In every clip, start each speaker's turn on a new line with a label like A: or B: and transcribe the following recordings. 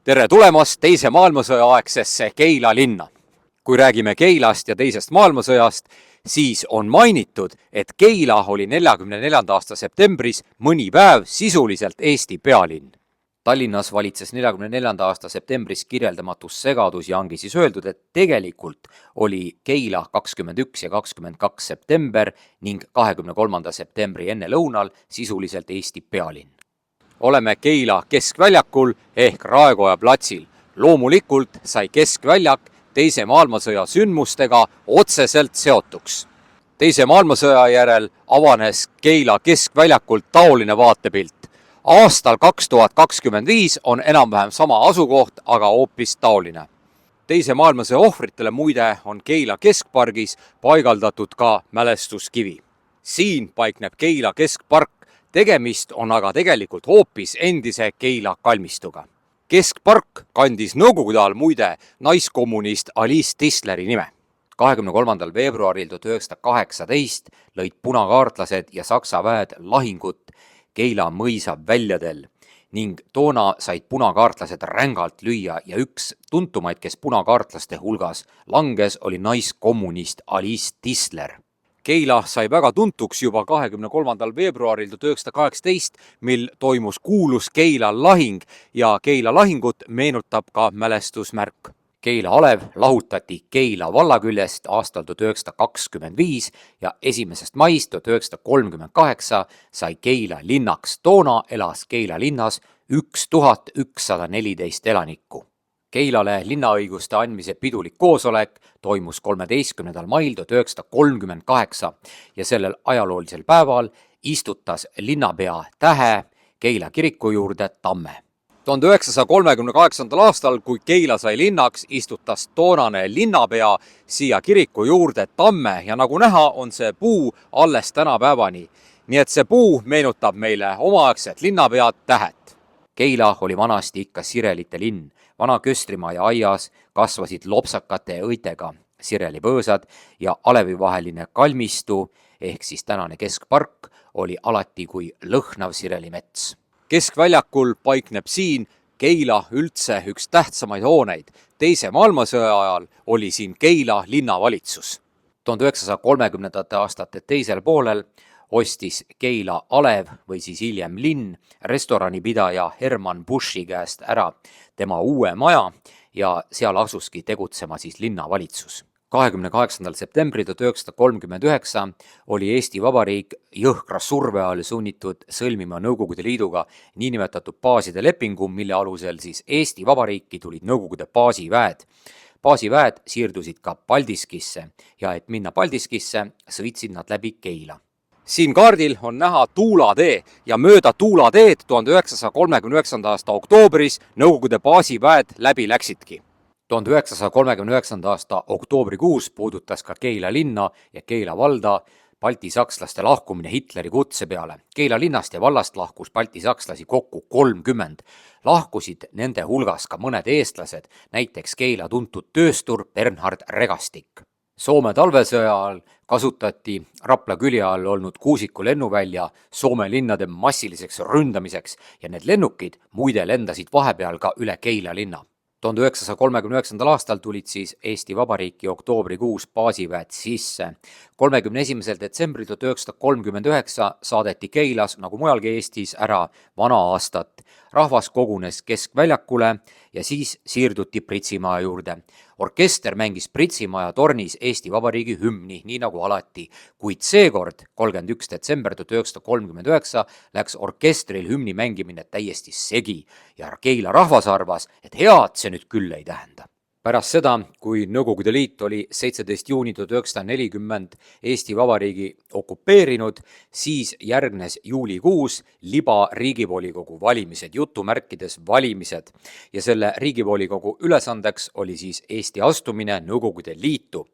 A: Tere tulemast teise maailmasõja aegsesse Keila linna. Kui räägime Keilast ja teisest maailmasõjast, siis on mainitud, et Keila oli 44. aasta septembris mõni päev sisuliselt Eesti pealinn. Tallinnas valitses 44. aasta septembris kirjeldamatus segadus ja ongi siis öeldud, et tegelikult oli Keila 21 ja 22 september ning 23. septembri enne lõunal sisuliselt Eesti pealinn. Oleme Keila keskväljakul ehk Raekoja platsil. Loomulikult sai keskväljak teise maailmasõja sündmustega otseselt seotuks. Teise maailmasõja järel avanes Keila keskväljakult taoline vaatepilt. Aastal 2025 on enam-vähem sama asukoht, aga hoopis taoline. Teise maailmasõja ohvritele muide on Keila keskpargis paigaldatud ka mälestuskivi. Siin paikneb Keila keskpark. Tegemist on aga tegelikult hoopis endise Keila kalmistuga. Keskpark kandis nõukogude ajal muide naiskommunist Alice Tisleri nime. 23. veebruaril 1918 lõid punakaartlased ja saksa väed lahingut Keila mõisa väljadel ning toona said punakaartlased rängalt lüüa ja üks tuntumaid, kes punakaartlaste hulgas langes, oli naiskommunist Alice Tisler. Keila sai väga tuntuks juba 23. veebruaril 1918, mil toimus kuulus Keila lahing ja Keila lahingut meenutab ka mälestusmärk. Keila alev lahutati Keila vallaküljest aastal 1925 ja 1. maist 1938 sai Keila linnaks. Toona elas Keila linnas 1114 elanikku. Keilale linnaõiguste andmise pidulik koosolek toimus 13. mail 1938 ja sellel ajaloolisel päeval istutas linnapea Tähe Keila kiriku juurde Tamme. 1938. aastal, kui Keila sai linnaks, istutas toonane linnapea siia kiriku juurde Tamme ja nagu näha, on see puu alles tänapäevani. Nii et see puu meenutab meile omaaegset linnapead Tähet. Keila oli vanasti ikka sirelite linn. Vana köstrimaja aias kasvasid lopsakate õitega sirelipõõsad ja alevivaheline kalmistu ehk siis tänane keskpark oli alati kui lõhnav sirelimets. Keskväljakul paikneb siin Keila üldse üks tähtsamaid hooneid. Teise maailmasõja ajal oli siin Keila linnavalitsus. 1930. aastate teisel poolel ostis Keila alev või siis hiljem linn restoranipidaja Herman Bushi käest ära tema uue maja ja seal asuski tegutsema siis linnavalitsus. 28. septembril 1939 oli Eesti Vabariik jõhkra surve all sunnitud sõlmima Nõukogude Liiduga niinimetatud baaside lepingu, mille alusel siis Eesti Vabariiki tulid Nõukogude baasiväed. Baasiväed siirdusid ka Paldiskisse ja et minna Paldiskisse, sõitsid nad läbi Keila. Siin kaardil on näha Tuulatee ja mööda Tuulateed 1939. aasta oktoobris Nõukogude baasiväed läbi läksidki. 1939. aasta oktoobrikuus puudutas ka Keila linna ja Keila valda baltisakslaste lahkumine Hitleri kutse peale. Keila linnast ja vallast lahkus baltisakslasi kokku 30. Lahkusid nende hulgas ka mõned eestlased, näiteks Keila tuntud tööstur Bernhard Regastik. Soome talvesõja ajal kasutati Rapla külje all olnud Kuusiku lennuvälja Soome linnade massiliseks ründamiseks ja need lennukid muide lendasid vahepeal ka üle Keila linna. 1939. aastal tulid siis Eesti Vabariiki oktoobrikuus baasiväed sisse. 31. detsembril 1939 saadeti Keilas, nagu mujalgi Eestis, ära vana aastat. Rahvas kogunes keskväljakule ja siis siirduti Pritsimaja juurde. Orkester mängis Pritsimaja tornis Eesti Vabariigi hümni, nii nagu alati, kuid seekord, 31. detsember 1939, läks orkestril hümni mängimine täiesti segi ja Keila rahvas arvas, et head see nüüd küll ei tähenda. Pärast seda, kui Nõukogude Liit oli 17. juuni 1940 Eesti Vabariigi okupeerinud, siis järgnes juulikuus liba riigivolikogu valimised, jutumärkides valimised, ja selle riigivolikogu ülesandeks oli siis Eesti astumine Nõukogude Liitu.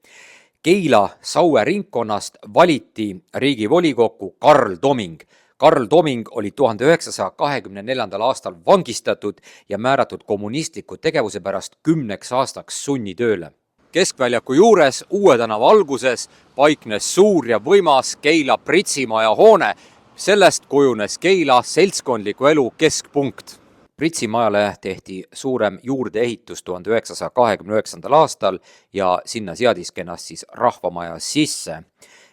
A: Keila Saue ringkonnast valiti riigivolikokku Karl Toming. Karl Toming oli 1924. aastal vangistatud ja määratud kommunistliku tegevuse pärast 10 aastaks sunnitööle. Keskväljaku juures Uue tänava alguses paiknes suur ja võimas Keila Pritsimaja hoone. Sellest kujunes Keila seltskondliku elu keskpunkt. Pritsi majale tehti suurem juurdeehitus 1929. aastal ja sinna seadiski ennast siis rahvamaja sisse.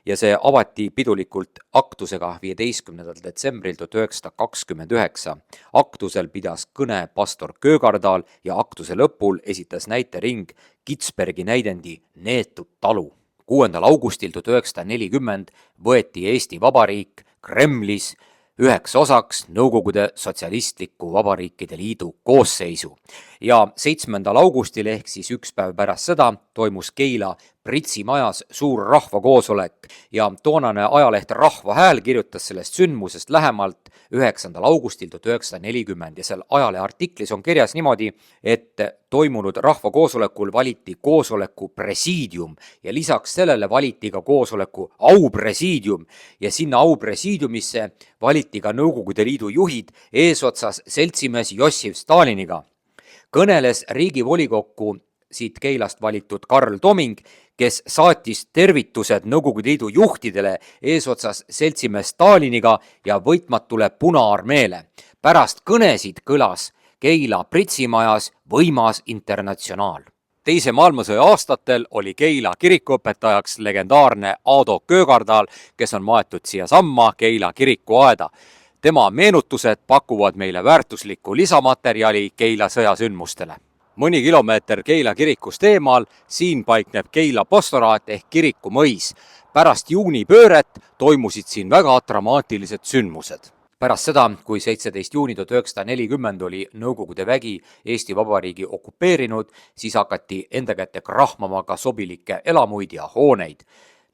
A: Ja see avati pidulikult aktusega 15. detsembril 1929. Aktusel pidas kõne pastor Köögardaal ja aktuse lõpul esitas näitering Kitsbergi näidendi Neetud talu. 6. augustil 1940 võeti Eesti Vabariik Kremlis üheks osaks Nõukogude Sotsialistliku Vabariikide Liidu koosseisu ja 7. augustil ehk siis üks päev pärast seda toimus Keila Pritsi majas suur rahvakoosolek ja toonane ajaleht Rahva Hääl kirjutas sellest sündmusest lähemalt 9. augustil 1940 ja seal ajalehe artiklis on kirjas niimoodi, et toimunud rahvakoosolekul valiti koosoleku presiidium ja lisaks sellele valiti ka koosoleku aupresiidium ja sinna aupresiidiumisse valiti ka Nõukogude Liidu juhid eesotsas seltsimees Jossif Staliniga. Kõneles Riigivolikokku siit Keilast valitud Karl Toming, kes saatis tervitused Nõukogude Liidu juhtidele eesotsas seltsimees Staliniga ja võitmatule Punaarmeele. Pärast kõnesid kõlas Keila Pritsi majas võimas internatsionaal. Teise maailmasõja aastatel oli Keila kirikuõpetajaks legendaarne Aado Köögardaal, kes on maetud siia samma Keila kirikuaeda. Tema meenutused pakuvad meile väärtuslikku lisamaterjali Keila sõjasündmustele. Mõni kilomeeter Keila kirikust eemal, siin paikneb Keila pastoraat ehk kirikumõis. Pärast juunipööret toimusid siin väga dramaatilised sündmused. Pärast seda, kui 17. juuni 1940 oli Nõukogude vägi Eesti Vabariigi okupeerinud, siis hakati enda kätte krahmama ka sobilikke elamuid ja hooneid.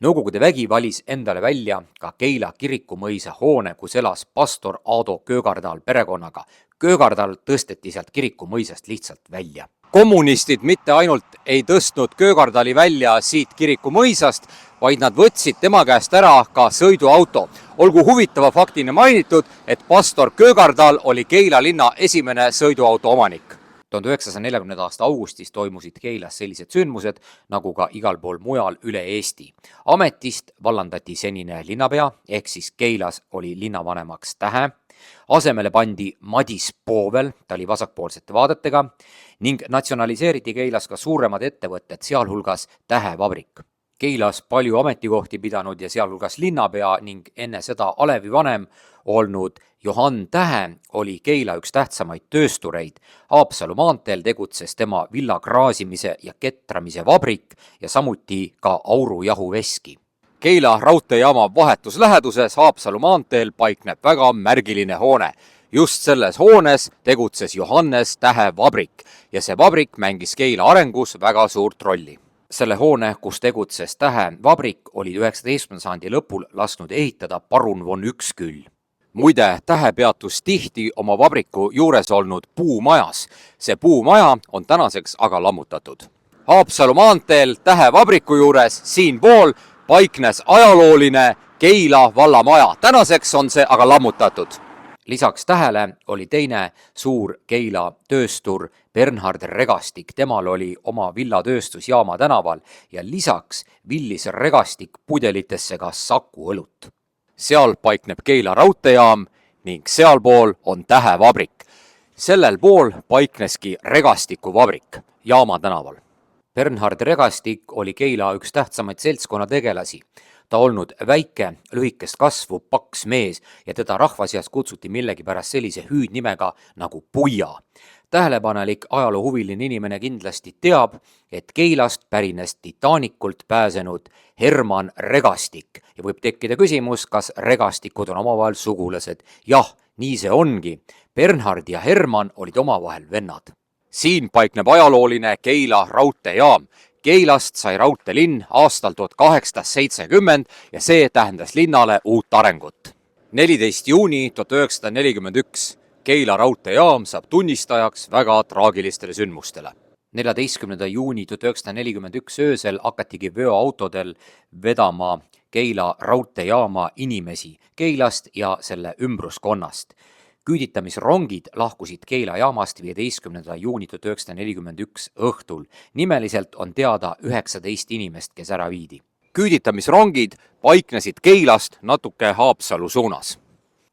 A: Nõukogude vägi valis endale välja ka Keila kirikumõisa hoone, kus elas pastor Aado Köögardaal perekonnaga. Köögardaal tõsteti sealt kirikumõisast lihtsalt välja. Kommunistid mitte ainult ei tõstnud Köögardaali välja siit kirikumõisast, vaid nad võtsid tema käest ära ka sõiduauto. Olgu huvitava faktina mainitud, et pastor Köögardaal oli Keila linna esimene sõiduauto omanik. 1940. aasta augustis toimusid Keilas sellised sündmused, nagu ka igal pool mujal üle Eesti. Ametist vallandati senine linnapea, ehk siis Keilas oli linnavanemaks Tähe. Asemele pandi Madis Poovel, ta oli vasakpoolsete vaadetega, ning natsionaliseeriti Keilas ka suuremad ettevõtted, sealhulgas Tähe vabrik. Keilas palju ametikohti pidanud ja sealhulgas linnapea ning enne seda Alevi vanem olnud Johann Tähe oli Keila üks tähtsamaid tööstureid. Haapsalu maanteel tegutses tema villakraasimise ja ketramise vabrik ja samuti ka aurujahuveski. Keila raudteejaama vahetus läheduses Haapsalu maanteel paikneb väga märgiline hoone. Just selles hoones tegutses Johannes Tähe vabrik ja see vabrik mängis Keila arengus väga suurt rolli. Selle hoone, kus tegutses Tähe vabrik, oli 19. sajandi lõpul lasknud ehitada parun von Üksküll. Muide, Tähe peatus tihti oma vabriku juures olnud puumajas. See puumaja on tänaseks aga lammutatud. Haapsalu maanteel Tähe vabriku juures siinpool paiknes ajalooline Keila vallamaja. Tänaseks on see aga lammutatud. Lisaks Tähele oli teine suur Keila tööstur Bernhard Regastik. Temal oli oma villatööstus Jaama tänaval ja lisaks villis Regastik pudelitesse ka Saku õlut. Seal paikneb Keila raudteejaam ning sealpool on Tähe vabrik. Sellel pool paikneski Regastiku vabrik Jaama tänaval. Bernhard Regastik oli Keila üks tähtsamaid seltskonnategelasi. Ta olnud väike, lühikest kasvu, paks mees ja teda rahvaseas kutsuti millegipärast sellise hüüdnimega nagu Puia. Tähelepanelik ajaloohuviline inimene kindlasti teab, et Keilast pärines Titanikult pääsenud Herman Regastik ja võib tekkida küsimus, kas Regastikud on omavahel sugulased. Jah, nii see ongi. Bernhard ja Herman olid omavahel vennad. Siin paikneb ajalooline Keila raudteejaam. Keilast sai raudteelinn aastal 1870 ja see tähendas linnale uut arengut. 14. juuni 1941. Keila raudteejaam saab tunnistajaks väga traagilistele sündmustele. 14. juuni 1941 öösel hakatigi veoautodel vedama Keila raudteejaama inimesi Keilast ja selle ümbruskonnast. Küüditamisrongid lahkusid Keila jaamast 15. juuni 1941 õhtul. Nimeliselt on teada 19 inimest, kes ära viidi. Küüditamisrongid paiknesid Keilast natuke Haapsalu suunas.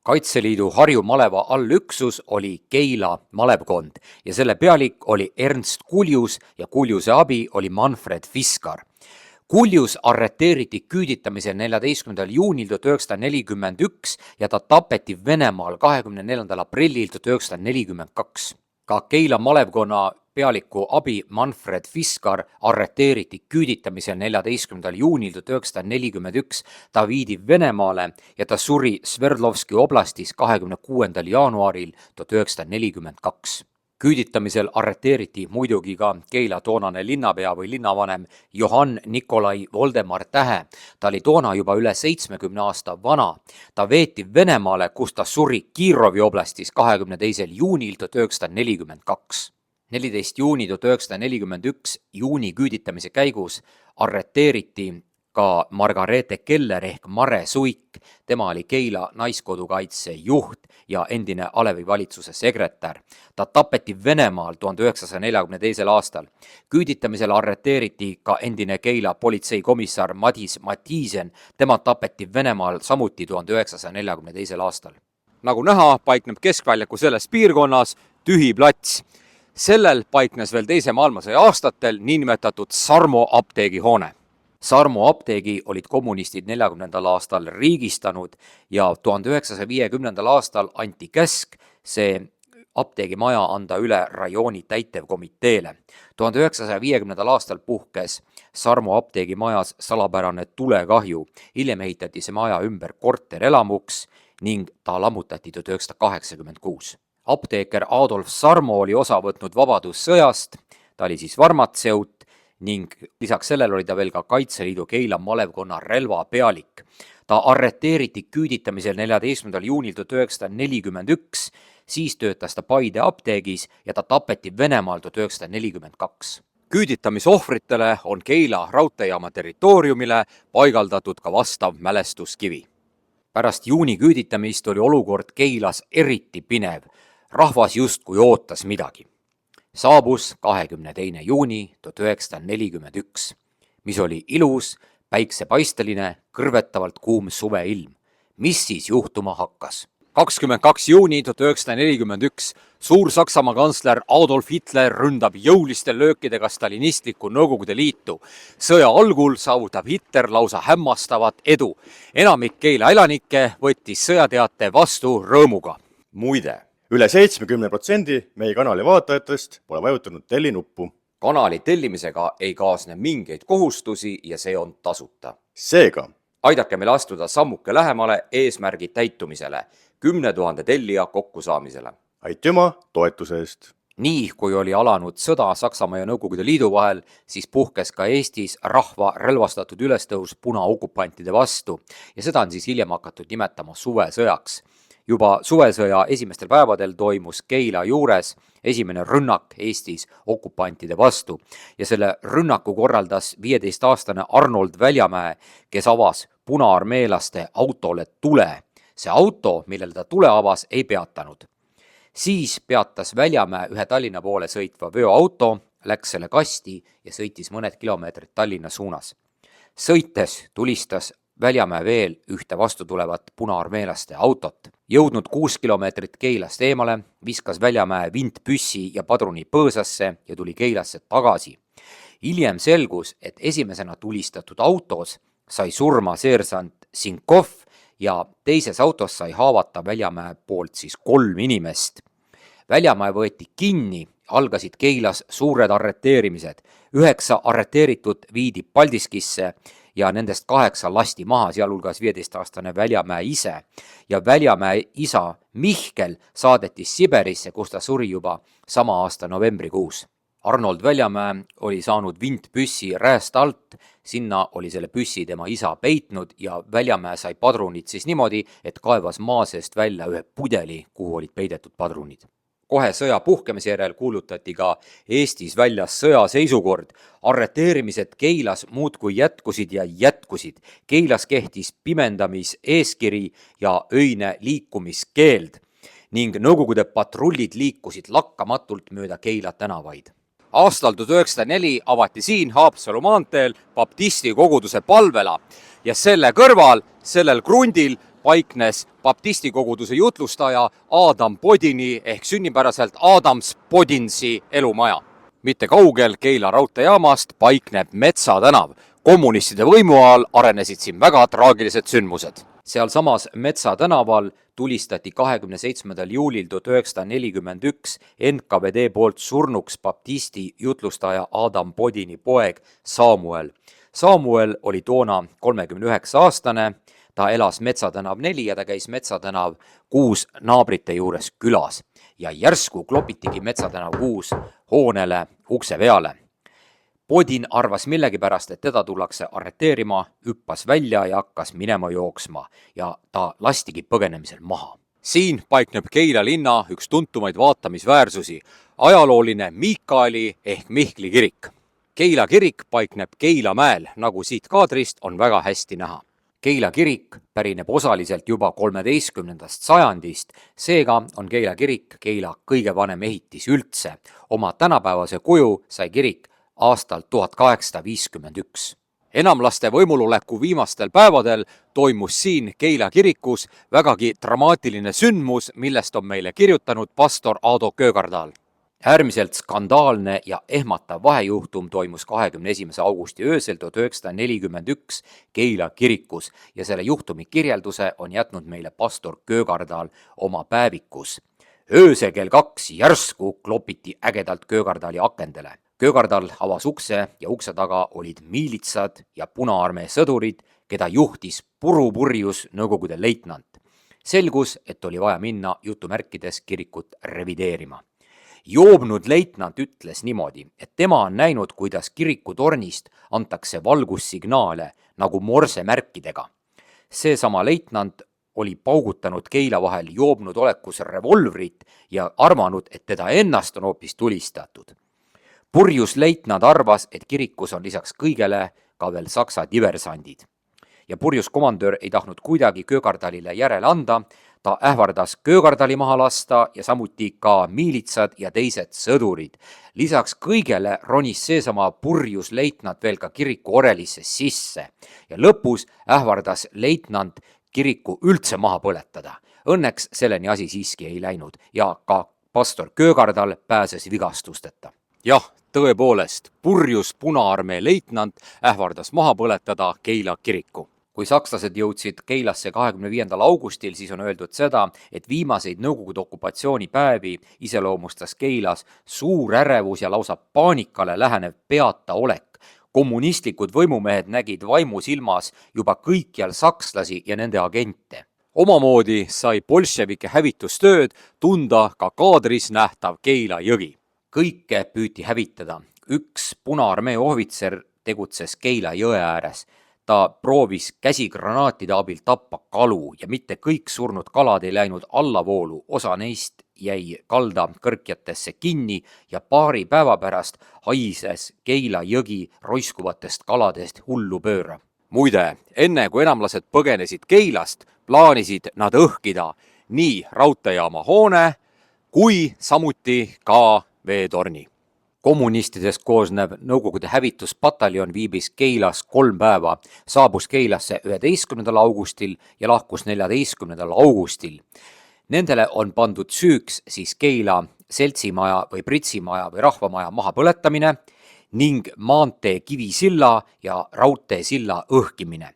A: Kaitseliidu Harju maleva allüksus oli Keila malevkond ja selle pealik oli Ernst Kuljus ja Kuljuse abi oli Manfred Fiskar. Kuljus arreteeriti küüditamisel 14. juunil 1941 ja ta tapeti Venemaal 24. aprillil 1942. Ka Keila malevkonna pealiku abi Manfred Fiskar arreteeriti küüditamisel 14. juunil 1941. Ta viidi Venemaale ja ta suri Sverdlovski oblastis 26. jaanuaril 1942. Küüditamisel arreteeriti muidugi ka Keila toonane linnapea või linnavanem Johann Nikolai Voldemar Tähe. Ta oli toona juba üle 70 aasta vana. Ta veeti Venemaale, kus ta suri Kirovi oblastis 22. juunil 1942. 14. juuni 1941 juuni küüditamise käigus arreteeriti ka Margareete Keller ehk Mare Suik. Tema oli Keila naiskodukaitse juht ja endine Alevi valitsuse sekretär. Ta tapeti Venemaal 1942. aastal. Küüditamisel arreteeriti ka endine Keila politseikomissar Madis Matisen. Tema tapeti Venemaal samuti 1942. aastal. Nagu näha, paikneb keskväljaku selles piirkonnas tühi plats. Sellel paiknes veel teise maailmasõja aastatel niinimetatud Sarmo apteegi hoone. Sarmo apteegi olid kommunistid 40. aastal riigistanud ja 1950. aastal anti käsk see apteegimaja anda üle rajooni täitevkomiteele. 1950. aastal puhkes Sarmo apteegimajas salapärane tulekahju. Hiljem ehitati see maja ümber korterelamuks ning ta lammutati 1986. Apteeker Adolf Sarmo oli osa võtnud Vabadussõjast, ta oli siis farmatseut ning lisaks sellele oli ta veel ka Kaitseliidu Keila malevkonna relvapealik. Ta arreteeriti küüditamisel 14. juunil 1941, siis töötas ta Paide apteegis ja ta tapeti Venemaal 1942. Küüditamisohvritele on Keila raudteejaama territooriumile paigaldatud ka vastav mälestuskivi. Pärast juuni küüditamist oli olukord Keilas eriti pinev. Rahvas justkui ootas midagi. Saabus 22. juuni 1941, mis oli ilus, päiksepaisteline, kõrvetavalt kuum suveilm. Mis siis juhtuma hakkas? 22. juuni 1941 Suur-Saksamaa kantsler Adolf Hitler ründab jõuliste löökidega stalinistlikku Nõukogude Liitu. Sõja algul saavutab Hitler lausa hämmastavat edu. Enamik Keila elanikke võttis sõjateate vastu rõõmuga.
B: Muide, üle 70% meie kanali vaatajatest pole vajutanud telli nuppu.
A: Kanali tellimisega ei kaasne mingeid kohustusi ja see on tasuta.
B: Seega,
A: aidake meil astuda sammuke lähemale eesmärgi täitumisele, 10 000 tellija kokkusaamisele.
B: aitüma toetuse eest!
A: Nii kui oli alanud sõda Saksamaa ja Nõukogude Liidu vahel, siis puhkes ka Eestis rahva relvastatud ülestõus punaokupantide vastu ja seda on siis hiljem hakatud nimetama suvesõjaks. Juba suvesõja esimestel päevadel toimus Keila juures esimene rünnak Eestis okupantide vastu ja selle rünnaku korraldas 15-aastane Arnold Väljamäe, kes avas punaarmeelaste autole tule. See auto, millele ta tule avas, ei peatanud. Siis peatas Väljamäe ühe Tallinna poole sõitva veoauto, läks selle kasti ja sõitis mõned kilomeetrid Tallinna suunas. Sõites tulistas Väljamäe veel ühte vastu tulevat punaarmeelaste autot. Jõudnud 6 kilomeetrit Keilast eemale, viskas Väljamäe vintpüssi ja padruni põõsasse ja tuli Keilasse tagasi. Hiljem selgus, et esimesena tulistatud autos sai surma seersant Sinkov ja teises autos sai haavata Väljamäe poolt siis 3 inimest. Väljamäe võeti kinni, algasid Keilas suured arreteerimised. 9 arreteeritut viidi Paldiskisse ja nendest 8 lasti maha, sealhulgas 15-aastane Väljamäe ise. Ja Väljamäe isa Mihkel saadeti Siberisse, kus ta suri juba sama aasta novembrikuus. Arnold Väljamäe oli saanud vintpüssi rääst alt, sinna oli selle püssi tema isa peitnud ja Väljamäe sai padrunid siis niimoodi, et kaevas maa seest välja ühe pudeli, kuhu olid peidetud padrunid. Kohe sõja puhkemise järel kuulutati ka Eestis väljas sõjaseisukord. Arreteerimised Keilas muudkui jätkusid ja jätkusid. Keilas kehtis pimendamiseeskiri ja öine liikumiskeeld ning Nõukogude patrullid liikusid lakkamatult mööda Keila tänavaid. Aastal 1904 avati siin Haapsalu maanteel baptisti koguduse palvela ja selle kõrval, sellel krundil paiknes baptisti koguduse jutlustaja Adam Bodini ehk sünnipäraselt Adams Bodinsi elumaja. Mitte kaugel Keila raudteejaamast paikneb Metsa tänav. Kommunistide võimu all arenesid siin väga traagilised sündmused. Sealsamas Metsa tänaval tulistati 27. juulil 1941 NKVD poolt surnuks baptisti jutlustaja Adam Bodini poeg Samuel. Samuel oli toona 39-aastane, ta elas Metsa tänav 4 ja ta käis Metsa tänav 6 naabrite juures külas. Ja järsku klopitigi Metsa tänav 6 hoonele ukse peale. Bodin arvas millegipärast, et teda tullakse arreteerima, hüppas välja ja hakkas minema jooksma ja ta lastigi põgenemisel maha. Siin paikneb Keila linna üks tuntumaid vaatamisväärsusi, ajalooline Miikaeli ehk Mihkli kirik. Keila kirik paikneb Keilamäel, nagu siit kaadrist on väga hästi näha. Keila kirik pärineb osaliselt juba 13. sajandist, seega on Keila kirik Keila kõige vanem ehitis üldse. Oma tänapäevase kuju sai kirik aastal 1851. Enamlaste võimuloleku viimastel päevadel toimus siin Keila kirikus vägagi dramaatiline sündmus, millest on meile kirjutanud pastor Aado Köögardal. Äärmiselt skandaalne ja ehmatav vahejuhtum toimus 21. augusti öösel 1941 Keila kirikus ja selle juhtumi kirjelduse on jätnud meile pastor Köögardal oma päevikus. Öösel kell 2 järsku klopiti ägedalt Köögardali akendele. Köögardal avas ukse ja ukse taga olid miilitsad ja Punaarmee sõdurid, keda juhtis purupurjus Nõukogude leitnant. Selgus, et oli vaja minna jutumärkides kirikut revideerima. Joobnud leitnant ütles niimoodi, et tema on näinud, kuidas kirikutornist antakse valgussignaale nagu morsemärkidega. Seesama leitnant oli paugutanud Keila vahel joobnud olekus revolvrit ja arvanud, et teda ennast on hoopis tulistatud. Purjus leitnant arvas, et kirikus on lisaks kõigele ka veel saksa diversandid. Ja purjus komandöör ei tahtnud kuidagi Köögardalile järele anda, ta ähvardas Köögardali maha lasta ja samuti ka miilitsad ja teised sõdurid. Lisaks kõigele ronis seesama purjus leitnant veel ka kiriku orelisse sisse ja lõpus ähvardas leitnant kiriku üldse maha põletada. Õnneks selleni asi siiski ei läinud ja ka pastor Köögardal pääses vigastusteta. Jah, tõepoolest, purjus Punaarmee leitnant ähvardas maha põletada Keila kiriku. Kui sakslased jõudsid Keilasse 25. augustil, siis on öeldud seda, et viimaseid Nõukogude okupatsioonipäevi iseloomustas Keilas suur ärevus ja lausa paanikale lähenev peata olek. Kommunistlikud võimumehed nägid vaimusilmas juba kõikjal sakslasi ja nende agente. Omamoodi sai bolševike hävitustööd tunda ka kaadris nähtav Keila jõgi. Kõike püüti hävitada. Üks Punaarmee ohvitser tegutses Keila jõe ääres. Ta proovis käsigranaatide abil tappa kalu ja mitte kõik surnud kalad ei läinud allavoolu. Osa neist jäi kalda kõrkjatesse kinni ja paari päeva pärast haises Keila jõgi roiskuvatest kaladest hullu pööra. Muide, enne kui enamlased põgenesid Keilast, plaanisid nad õhkida nii raudteejaama hoone kui samuti ka veetorni. Kommunistidest koosnev Nõukogude hävituspataljon viibis Keilas 3 päeva, saabus Keilasse 11. augustil ja lahkus 14. augustil. Nendele on pandud süüks siis Keila seltsimaja või pritsimaja või rahvamaja mahapõletamine ning maantee kivisilla ja raudteesilla õhkimine.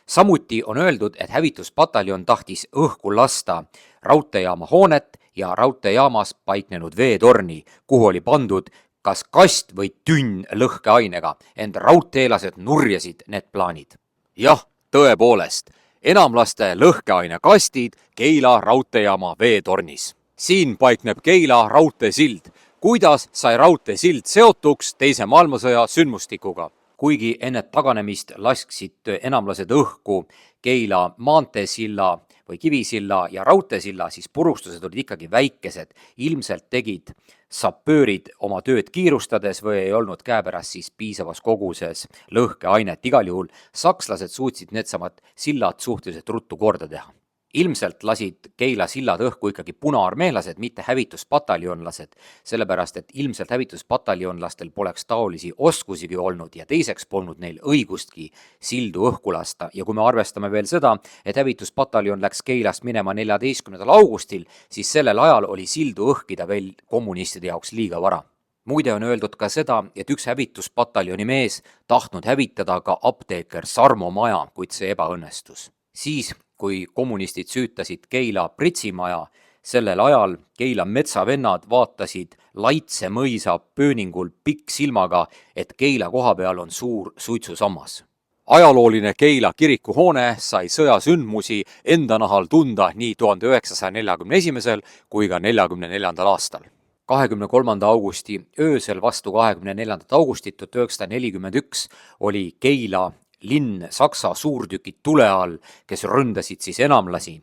A: Samuti on öeldud, et hävituspataljon tahtis õhku lasta raudteejaama hoonet ja raudteejaamas paiknenud veetorni, kuhu oli pandud kas kast või tünn lõhkeainega, ent raudteelased nurjasid need plaanid. Jah, tõepoolest, enamlaste lõhkeainekastid Keila raudteejaama veetornis. Siin paikneb Keila raudteesild. Kuidas sai raudteesild seotuks Teise maailmasõja sündmustikuga? Kuigi enne taganemist lasksid enamlased õhku Keila maanteesilla või kivisilla ja raudteesilla, siis purustused olid ikkagi väikesed. Ilmselt tegid sapöörid oma tööd kiirustades või ei olnud käepärast siis piisavas koguses lõhkeainet. Igal juhul sakslased suutsid needsamad sillad suhteliselt ruttu korda teha. Ilmselt lasid Keila sillad õhku ikkagi punaarmeelased, mitte hävituspataljonlased, sellepärast et ilmselt hävituspataljonlastel poleks taolisi oskusigi olnud ja teiseks polnud neil õigustki sildu õhku lasta. Ja kui me arvestame veel seda, et hävituspataljon läks Keilast minema 14. augustil, siis sellel ajal oli sildu õhkida veel kommunistide jaoks liiga vara. Muide on öeldud ka seda, et üks hävituspataljoni mees tahtnud hävitada ka apteeker Sarmo maja, kuid see ebaõnnestus. Siis, kui kommunistid süütasid Keila pritsimaja, sellel ajal Keila metsavennad vaatasid Laitse mõisa pööningul pikksilmaga, et Keila koha peal on suur suitsusammas. Ajalooline Keila kirikuhoone sai sõjasündmusi enda nahal tunda nii 1941. kui ka 1944. aastal. 23. augusti öösel vastu 24. augustit 1941 oli Keila linn Saksa suurtükid tule all, kes ründasid siis enamlasi.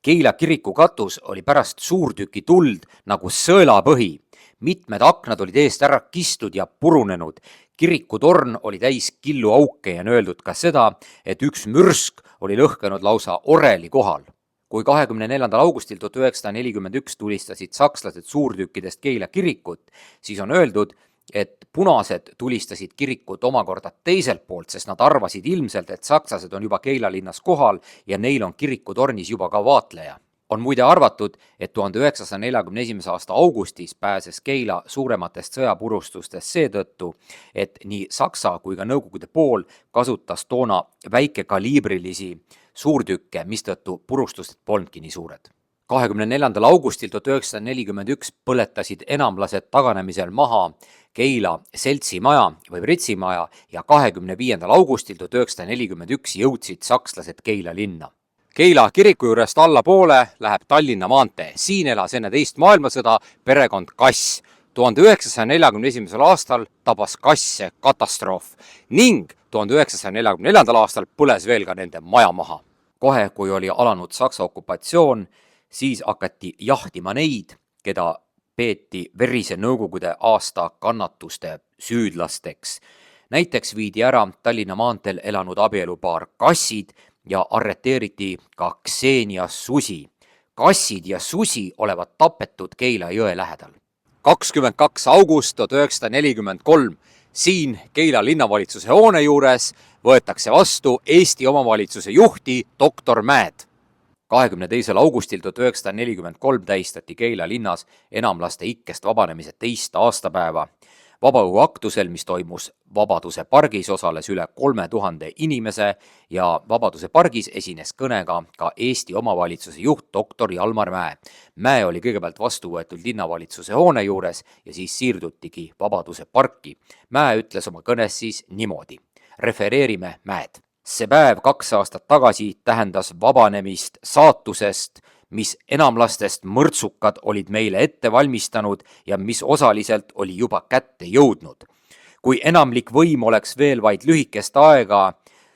A: Keila kiriku katus oli pärast suurtüki tuld nagu sõelapõhi. Mitmed aknad olid eest ära kistud ja purunenud. Kirikutorn oli täis killuauke ja on öeldud ka seda, et üks mürsk oli lõhkenud lausa oreli kohal. Kui 24. augustil 1941 tulistasid sakslased suurtükkidest Keila kirikut, siis on öeldud, et punased tulistasid kirikut omakorda teiselt poolt, sest nad arvasid ilmselt, et sakslased on juba Keila linnas kohal ja neil on kirikutornis juba ka vaatleja. On muide arvatud, et 1941. aasta augustis pääses Keila suurematest sõjapurustustest seetõttu, et nii Saksa kui ka Nõukogude pool kasutas toona väikekaliibrilisi suurtükke, mistõttu purustused polnudki nii suured. 24. augustil 1941 põletasid enamlased taganemisel maha Keila seltsimaja või pritsimaja ja 25. augustil 1941 jõudsid sakslased Keila linna. Keila kiriku juurest allapoole läheb Tallinna maantee. Siin elas enne teist maailmasõda perekond Kass. 1941. aastal tabas Kasse katastroof ning 1944. aastal põles veel ka nende maja maha. Kohe, kui oli alanud Saksa okupatsioon, siis hakati jahtima neid, keda peeti verise Nõukogude aasta kannatuste süüdlasteks. Näiteks viidi ära Tallinna maanteel elanud abielupaar Kassid ja arreteeriti ka Ksenia Susi. Kassid ja Susi olevat tapetud Keila jõe lähedal. 22. august 1943. Siin Keila linnavalitsuse hoone juures võetakse vastu Eesti omavalitsuse juhti doktor Mäed. 22. augustil 1943 tähistati Keila linnas enamlaste ikkest vabanemise teist aastapäeva. Vabaõhuaktusel, mis toimus Vabaduse pargis, osales üle 3000 inimese ja Vabaduse pargis esines kõnega ka Eesti omavalitsuse juht doktor Jalmar Mäe. Mäe oli kõigepealt vastu võetud linnavalitsuse hoone juures ja siis siirdutigi Vabaduse parki. Mäe ütles oma kõnes siis niimoodi. Refereerime Mäed. See päev 2 aastat tagasi tähendas vabanemist saatusest, mis enamlastest mõrtsukad olid meile ette valmistanud ja mis osaliselt oli juba kätte jõudnud. Kui enamlik võim oleks veel vaid lühikest aega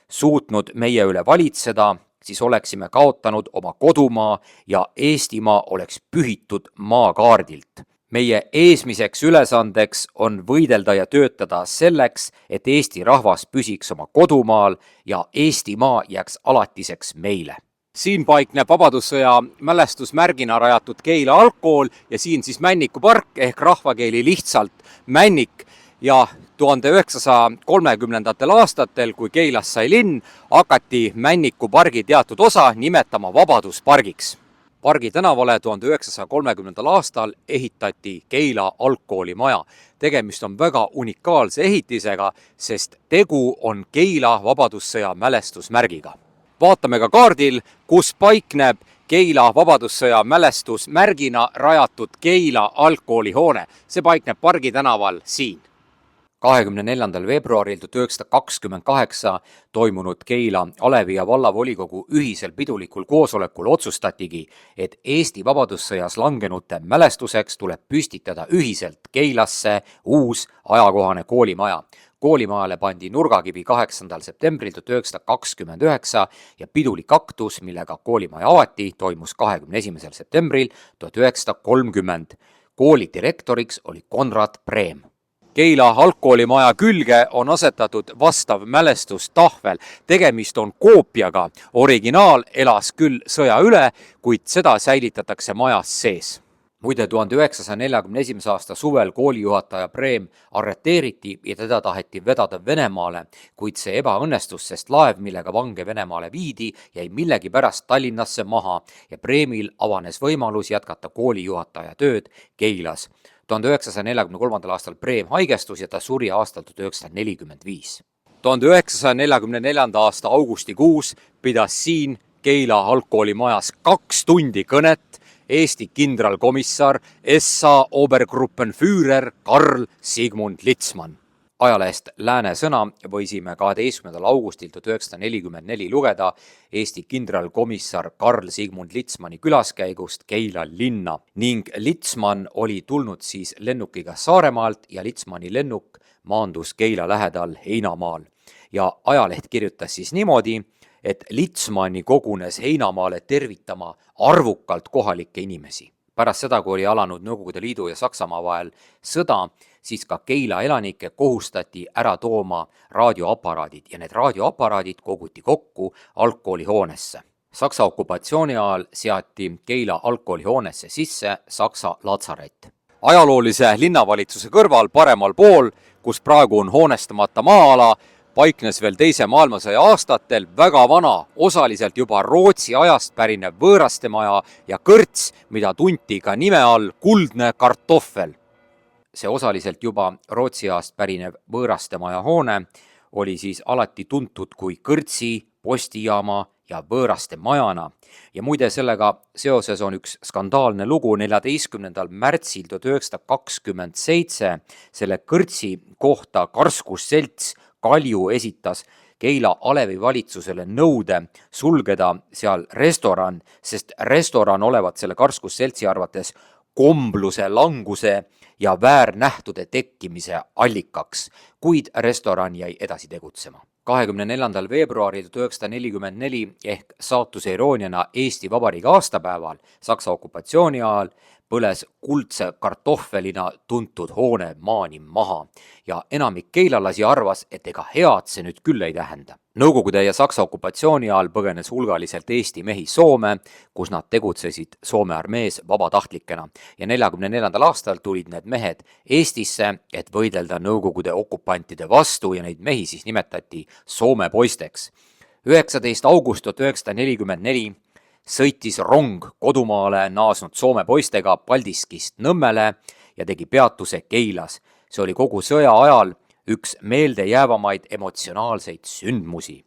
A: suutnud meie üle valitseda, siis oleksime kaotanud oma kodumaa ja Eestimaa oleks pühitud maakaardilt. Meie eesmiseks ülesandeks on võidelda ja töötada selleks, et Eesti rahvas püsiks oma kodumaal ja Eestimaa jääks alatiseks meile. Siin paikneb Vabadussõja mälestusmärgina rajatud Keila algkool ja siin siis Männiku park ehk rahvakeeli lihtsalt Männik ja 1930. aastatel, kui Keilast sai linn, hakati Männiku pargi teatud osa nimetama Vabaduspargiks. Pargi tänavale 1930. aastal ehitati Keila algkooli maja. Tegemist on väga unikaalse ehitisega, sest tegu on Keila Vabadussõja mälestusmärgiga. Vaatame ka kaardil, kus paikneb Keila Vabadussõja mälestusmärgina rajatud Keila algkooli hoone. See paikneb Pargi tänaval siin. 24. veebruaril 1928 toimunud Keila Alevi ja vallavolikogu ühisel pidulikul koosolekul otsustatigi, et Eesti Vabadussõjas langenute mälestuseks tuleb püstitada ühiselt Keilasse uus ajakohane koolimaja. Koolimajale pandi nurgakivi 8. septembril 1929 ja pidulik aktus, millega koolimaja avati, toimus 21. septembril 1930. Kooli direktoriks oli Konrad Preem. Keila algkoolimaja külge on asetatud vastav mälestustahvel. Tegemist on koopiaga. Originaal elas küll sõja üle, kuid seda säilitatakse majas sees. Muide, 1941. aasta suvel koolijuhataja Breem arreteeriti ja teda taheti vedada Venemaale, kuid see ebaõnnestus, sest laev, millega vange Venemaale viidi, jäi millegipärast Tallinnasse maha ja Breemil avanes võimalus jätkata koolijuhataja tööd Keilas. 1943. aastal Breem haigestus ja ta suri aastal 1945. 1944. aasta augustikuus pidas siin Keila algkoolimajas 2 tundi kõnet Eesti kindralkomissar SA Obergruppenführer Karl Sigmund Litzmann. Ajalehest Lääne Sõna võisime 12. augustil 1944 lugeda Eesti kindralkomissar Karl Sigmund Litzmanni külaskäigust Keila linna ning Litzmann oli tulnud siis lennukiga Saaremaalt ja Litzmanni lennuk maandus Keila lähedal Heinamaal. Ja ajaleht kirjutas siis niimoodi, et Litzmanni kogunes Heinamaale tervitama arvukalt kohalikke inimesi. Pärast seda, kui oli alanud Nõukogude Liidu ja Saksamaa vahel sõda, siis ka Keila elanikke kohustati ära tooma raadioaparaadid ja need raadioaparaadid koguti kokku algkoolihoonesse. Saksa okupatsiooni ajal seati Keila algkoolihoonesse sisse Saksa latsarett. Ajaloolise linnavalitsuse kõrval paremal pool, kus praegu on hoonestamata maa-ala, paiknes veel Teise maailmasõja aastatel väga vana, osaliselt juba Rootsi ajast pärinev võõrastemaja ja kõrts, mida tunti ka nime all Kuldne kartoffel. See osaliselt juba Rootsi ajast pärinev võõrastemaja hoone oli siis alati tuntud kui kõrtsi, postijaama ja võõrastemajana. Ja muide, sellega seoses on üks skandaalne lugu. 14. märtsil 1927 selle kõrtsi kohta Karskusselts Kalju esitas Keila alevi valitsusele nõude sulgeda seal restoran, sest restoran olevat selle Karskusseltsi arvates kombluse languse ja väärnähtude tekkimise allikaks, kuid restoran jäi edasi tegutsema. 24. veebruaril 1944 ehk saatuse irooniana Eesti Vabariigi aastapäeval Saksa okupatsiooni ajal põles kuldse kartohvelina tuntud hoone maani maha ja enamik keilalasi arvas, et ega head see nüüd küll ei tähenda. Nõukogude ja Saksa okupatsiooni ajal põgenes hulgaliselt Eesti mehi Soome, kus nad tegutsesid Soome armees vabatahtlikena ja 1944. aastal tulid need mehed Eestisse, et võidelda Nõukogude okupantide vastu ja neid mehi siis nimetati Soome poisteks. 19. august 1944 sõitis rong kodumaale naasnud Soome poistega Paldiskist Nõmmele ja tegi peatuse Keilas. See oli kogu sõja ajal üks meeldejäävamaid emotsionaalseid sündmusi.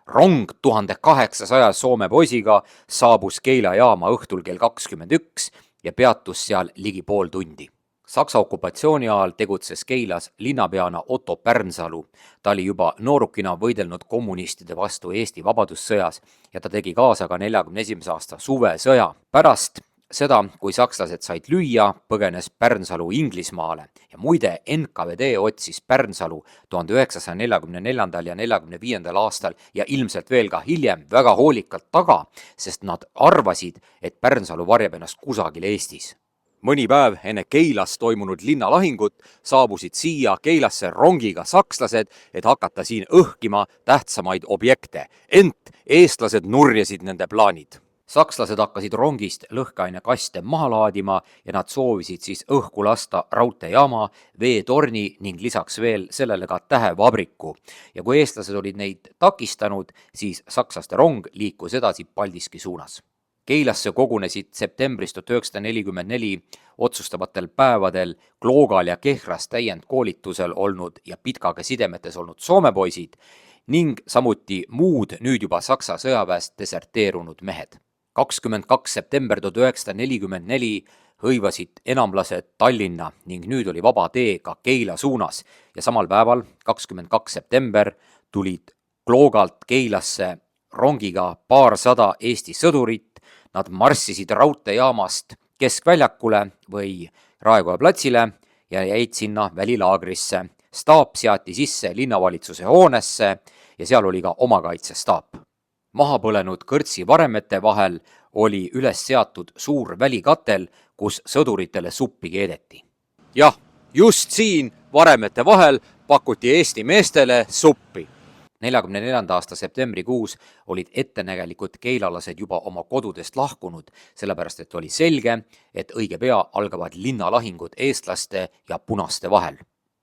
A: Rong 1800 Soome poisiga saabus Keila jaama õhtul kell 21 ja peatus seal ligi pool tundi. Saksa okupatsiooni ajal tegutses Keilas linnapeana Otto Pärnsalu. Ta oli juba noorukina võidelnud kommunistide vastu Eesti vabadussõjas ja ta tegi kaasa ka 1941. aasta suvesõja. Pärast seda, kui sakslased said lüüa, põgenes Pärnsalu Inglismaale ja muide NKVD otsis Pärnsalu 1944. ja 1945. aastal ja ilmselt veel ka hiljem väga hoolikalt taga, sest nad arvasid, et Pärnsalu varjab ennast kusagil Eestis. Mõni päev enne Keilas toimunud linnalahingut saabusid siia Keilasse rongiga sakslased, et hakata siin õhkima tähtsamaid objekte, ent eestlased nurjasid nende plaanid. Sakslased hakkasid rongist lõhkeainekaste maha laadima ja nad soovisid siis õhku lasta raudteejaama, veetorni ning lisaks veel sellele ka tähevabriku. Ja kui eestlased olid neid takistanud, siis sakslaste rong liikus edasi Paldiski suunas. Keilasse kogunesid septembris 1944 otsustavatel päevadel Kloogal ja Kehras täiendkoolitusel olnud ja Pitkaga sidemetes olnud Soome poisid ning samuti muud nüüd juba Saksa sõjaväest deserteerunud mehed. 22. september 1944 hõivasid enamlased Tallinna ning nüüd oli vaba tee ka Keila suunas ja samal päeval, 22. september, tulid Kloogalt Keilasse rongiga paarsada Eesti sõdurit. Nad marssisid raudteejaamast Keskväljakule või Raekoja platsile ja jäid sinna välilaagrisse. Staap seati sisse linnavalitsuse hoonesse ja seal oli ka omakaitsestaap. Maha põlenud kõrtsi varemete vahel oli üles seatud suur välikatel, kus sõduritele suppi keedeti. Jah, just siin varemete vahel pakuti Eesti meestele suppi. 44. aasta septembrikuus olid ettenägelikud keilalased juba oma kodudest lahkunud, sellepärast et oli selge, et õige pea algavad linnalahingud eestlaste ja punaste vahel.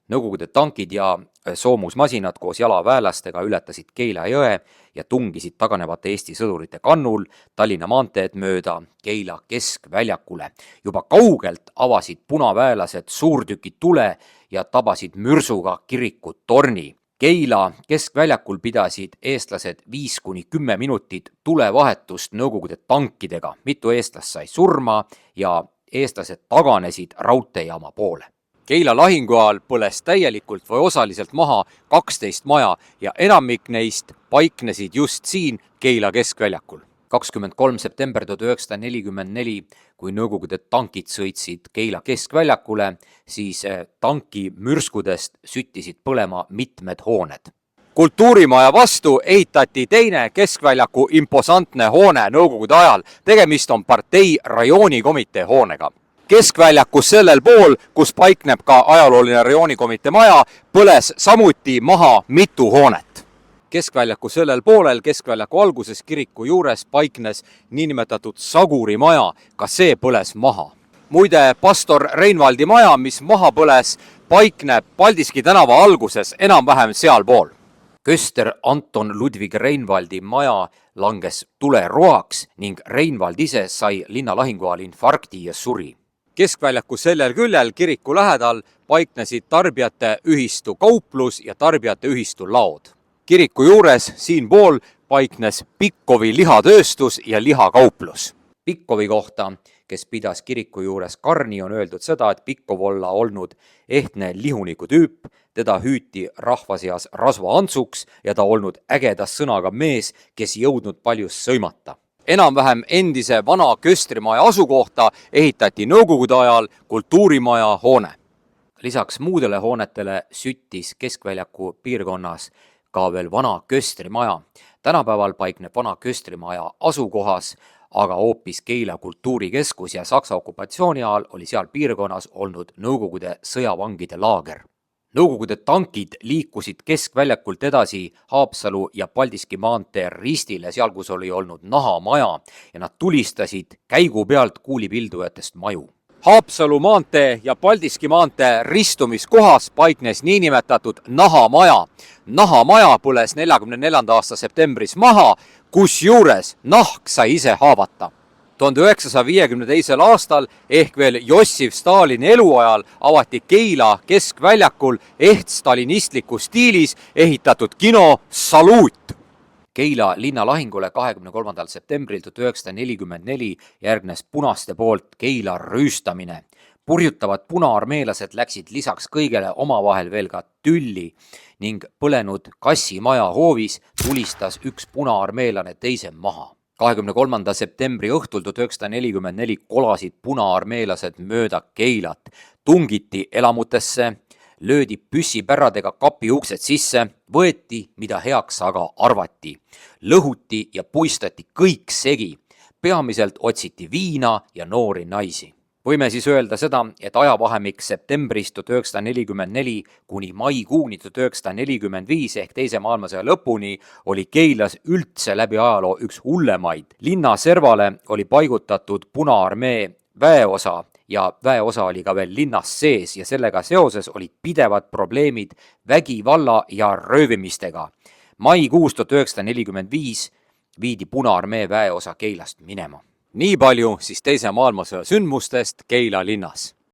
A: Nõukogude tankid ja soomusmasinad koos jalaväelastega ületasid Keila jõe ja tungisid taganevate Eesti sõdurite kannul Tallinna maanteed mööda Keila keskväljakule. Juba kaugelt avasid punaväelased suurtükid tule ja tabasid mürsuga kiriku torni. Keila keskväljakul pidasid eestlased 5–10 minutit tulevahetust Nõukogude tankidega. Mitu eestlast sai surma ja eestlased taganesid raudteejaama poole. Keila lahingu ajal põles täielikult või osaliselt maha 12 maja ja enamik neist paiknesid just siin Keila keskväljakul. 23. september 1944, kui Nõukogude tankid sõitsid Keila keskväljakule, siis tanki mürskudest süttisid põlema mitmed hooned. Kultuurimaja vastu ehitati teine keskväljaku imposantne hoone Nõukogude ajal. Tegemist on partei rajoonikomitee hoonega. Keskväljakus sellel pool, kus paikneb ka ajalooline rajoonikomitee maja, põles samuti maha mitu hoonet. Keskväljaku sellel poolel, keskväljaku alguses kiriku juures paiknes niinimetatud Saguri maja, ka see põles maha. Muide, pastor Reinvaldi maja, mis maha põles, paikneb Paldiski tänava alguses enam-vähem sealpool. Köster Anton Ludvig Reinvaldi maja langes tuleroaks ning Reinvald ise sai linnalahingu ajal infarkti ja suri. Keskväljaku sellel küljel kiriku lähedal paiknesid tarbijate ühistu kauplus ja tarbijate ühistu laod. Kiriku juures siinpool paiknes Pikkovi lihatööstus ja lihakauplus. Pikkovi kohta, kes pidas kiriku juures karni, on öeldud seda, et Pikkov olla olnud ehtne lihuniku tüüp, teda hüüti rahva seas rasvaantsuks ja ta olnud ägedas sõnaga mees, kes jõudnud palju sõimata. Enam-vähem endise vana köstrimaja asukohta ehitati Nõukogude ajal kultuurimaja hoone. Lisaks muudele hoonetele süttis keskväljaku piirkonnas ka veel vana köstrimaja. Tänapäeval paikneb vana köstrimaja asukohas, aga hoopis Keila kultuurikeskus ja Saksa okupatsiooni ajal oli seal piirkonnas olnud Nõukogude sõjavangide laager. Nõukogude tankid liikusid keskväljakult edasi Haapsalu ja Paldiski maantee ristile, seal kus oli olnud nahamaja, ja nad tulistasid käigu pealt kuulipildujatest maju. Haapsalu maantee ja Paldiski maantee ristumiskohas paiknes niinimetatud nahamaja. Nahamaja põles 44. aasta septembris maha, kusjuures nahk sai ise haavata. 1952. aastal ehk veel Jossif Stalini eluajal avati Keila keskväljakul stalinistlikus stiilis ehitatud kino Saluut. Keila linnalahingule 23. septembril 1944 järgnes punaste poolt Keila rüüstamine. Purjutavad punaarmeelased läksid lisaks kõigele omavahel veel ka tülli ning põlenud kassimaja hoovis tulistas üks punaarmeelane teise maha. 23. septembri õhtul 1944 kolasid punaarmeelased mööda Keilat, tungiti elamutesse, löödi püssipärradega kapi uksed sisse, võeti, mida heaks aga arvati. Lõhuti ja puistati kõik segi. Peamiselt otsiti viina ja noori naisi. Võime siis öelda seda, et ajavahemik septembrist 1944 kuni maikuuni 1945 ehk teise maailmasõja lõpuni oli Keilas üldse läbi ajaloo üks hullemaid. Linna servale oli paigutatud Punaarmee väeosa ja väeosa oli ka veel linnas sees ja sellega seoses olid pidevad probleemid vägivalla ja röövimistega. Maikuus 1945 viidi Punaarmee väeosa Keilast minema. Nii palju siis teise maailmasõja sündmustest Keila linnas.